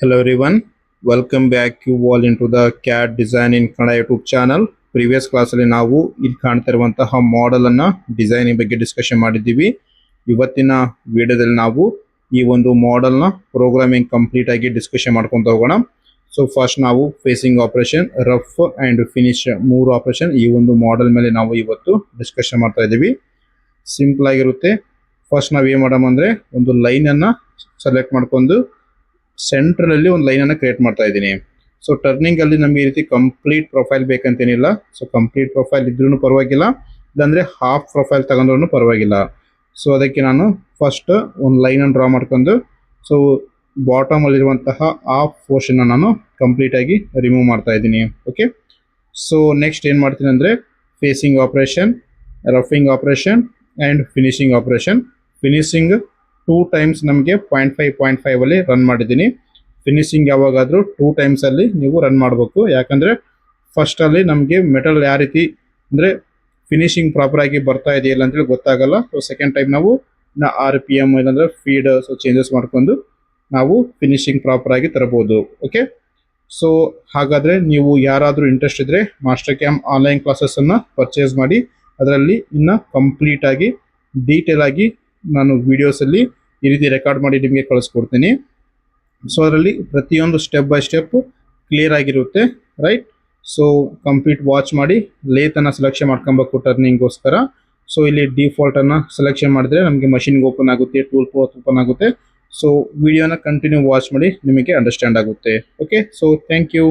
Hello everyone, welcome back you all into the CAD design in Kannada YouTube channel. Previous class ಅಲ್ಲಿ ನಾವು ಇಲ್ಲಿ ಕಾಣ್ತಾ ಇರುವಂತಹ model ಅನ್ನ ಡಿಸೈನಿಂಗ್ ಬಗ್ಗೆ ಡಿಸ್ಕಷನ್ ಮಾಡಿದ್ದೀವಿ. ಇವತ್ತಿನ ವಿಡಿಯೋದಲ್ಲಿ ನಾವು ಈ ಒಂದು ಮಾಡೆಲ್ ನ ಪ್ರೋಗ್ರಾಮಿಂಗ್ ಕಂಪ್ಲೀಟ್ ಆಗಿ ಡಿಸ್ಕಷನ್ ಮಾಡ್ಕೊಂತ ಹೋಗೋಣ. ಸೊ ಫಸ್ಟ್ ನಾವು facing operation, rough and finish ಮೂರು ಆಪರೇಷನ್ ಈ ಒಂದು ಮಾಡೆಲ್ ಮೇಲೆ ನಾವು ಇವತ್ತು ಡಿಸ್ಕಷನ್ ಮಾಡ್ತಾ ಇದ್ದೀವಿ. ಸಿಂಪಲ್ ಆಗಿರುತ್ತೆ. ಫಸ್ಟ್ ನಾವು ಏನ್ ಮಾಡೋಣ ಅಂದ್ರೆ ಒಂದು ಲೈನ್ ಅನ್ನ ಸೆಲೆಕ್ಟ್ ಮಾಡ್ಕೊಂಡು ಸೆಂಟ್ರಲ್ ಅಲ್ಲಿ ಒಂದು ಲೈನ್ ಅನ್ನ ಕ್ರಿಯೇಟ್ ಮಾಡ್ತಾ ಇದ್ದೀನಿ. ಸೊ ಟರ್ನಿಂಗ್ ಅಲ್ಲಿ ನಮಗೆ ಈ ರೀತಿ ಕಂಪ್ಲೀಟ್ ಪ್ರೊಫೈಲ್ ಬೇಕಂತೇನಿಲ್ಲ. ಸೊ ಕಂಪ್ಲೀಟ್ ಪ್ರೊಫೈಲ್ ಇದ್ರೂ ಪರವಾಗಿಲ್ಲ, ಇಲ್ಲಾಂದ್ರೆ ಹಾಫ್ ಪ್ರೊಫೈಲ್ ತಗೊಂಡ್ರೂ ಪರವಾಗಿಲ್ಲ. ಸೊ ಅದಕ್ಕೆ ನಾನು ಫಸ್ಟ್ ಒಂದು ಲೈನ್ ಅನ್ನು ಡ್ರಾ ಮಾಡ್ಕೊಂಡು ಸೊ ಬಾಟಮ್ ಅಲ್ಲಿರುವಂತಹ ಹಾಫ್ ಪೋರ್ಷನ್ ನಾನು ಕಂಪ್ಲೀಟ್ ಆಗಿ ರಿಮೂವ್ ಮಾಡ್ತಾ ಇದ್ದೀನಿ. ಓಕೆ, ಸೊ ನೆಕ್ಸ್ಟ್ ಏನ್ ಮಾಡ್ತೀನಿ ಅಂದ್ರೆ facing operation, roughing operation and finishing operation. Finishing 2 times ನಮಗೆ 0.5 ಅಲ್ಲಿ ರನ್ ಮಾಡಿದ್ದೀನಿ. ಫಿನಿಶಿಂಗ್ ಯಾವಾಗಾದ್ರೂ 2 ಟೈಮ್ಸ್ ಅಲ್ಲಿ ನೀವು ರನ್ ಮಾಡಬೇಕು. ಯಾಕಂದ್ರೆ ಫಸ್ಟ್ ಅಲ್ಲಿ ನಮಗೆ ಮೆಟಲ್ ಯಾವ ರೀತಿ ಅಂದ್ರೆ ಫಿನಿಶಿಂಗ್ ಪ್ರಾಪರ್ ಆಗಿ ಬರ್ತಾ ಇದೆಯಲ್ಲ ಅಂತೇಳಿ ಗೊತ್ತಾಗಲ್ಲ. ಸೊ ಸೆಕೆಂಡ್ ಟೈಮ್ ನಾವು RPM ಇಲ್ಲಾಂದ್ರೆ ಫೀಡ್ ಸೊ ಚೇಂಜಸ್ ಮಾಡ್ಕೊಂಡು ನಾವು ಫಿನಿಶಿಂಗ್ ಪ್ರಾಪರ್ ಆಗಿ ತರಬಹುದು. ಓಕೆ, ಸೊ ಹಾಗಾದ್ರೆ ನೀವು ಯಾರಾದ್ರೂ ಇಂಟ್ರೆಸ್ಟ್ ಇದ್ರೆ ಮಾಸ್ಟರ್ ಕ್ಯಾಮ್ ಆನ್ಲೈನ್ ಕ್ಲಾಸಸ್ ಅನ್ನ ಪರ್ಚೇಸ್ ಮಾಡಿ. ಅದರಲ್ಲಿ ಇನ್ನ ಕಂಪ್ಲೀಟ್ ಆಗಿ ಡೀಟೇಲ್ ಆಗಿ ನಾನು ವಿಡಿಯೋಸ್ ಅಲ್ಲಿ ಈ ರೀತಿ ರೆಕಾರ್ಡ್ ಮಾಡಿ ನಿಮಗೆ ಕಳಿಸ್ಕೊಡ್ತೀನಿ. ಸೊ ಅದರಲ್ಲಿ ಪ್ರತಿಯೊಂದು ಸ್ಟೆಪ್ ಬೈ ಸ್ಟೆಪ್ ಕ್ಲಿಯರ್ ಆಗಿರುತ್ತೆ, ರೈಟ್? ಸೊ ಕಂಪ್ಲೀಟ್ ವಾಚ್ ಮಾಡಿ ಲೇತ್ ಅನ್ನ ಸೆಲೆಕ್ಷನ್ ಮಾಡ್ಕೊಬೇಕು ಟರ್ನಿಂಗ್ಗೋಸ್ಕರ. ಸೊ ಇಲ್ಲಿ ಡಿಫಾಲ್ಟ್ ಅನ್ನ ಸೆಲೆಕ್ಷನ್ ಮಾಡಿದ್ರೆ ನಮಗೆ ಮಷಿನ್ ಓಪನ್ ಆಗುತ್ತೆ, ಟೂಲ್ ಪೋತ್ ಓಪನ್ ಆಗುತ್ತೆ. ಸೊ ವಿಡಿಯೋನ ಕಂಟಿನ್ಯೂ ವಾಚ್ ಮಾಡಿ ನಿಮಗೆ ಅಂಡರ್ಸ್ಟ್ಯಾಂಡ್ ಆಗುತ್ತೆ. Okay, so thank you.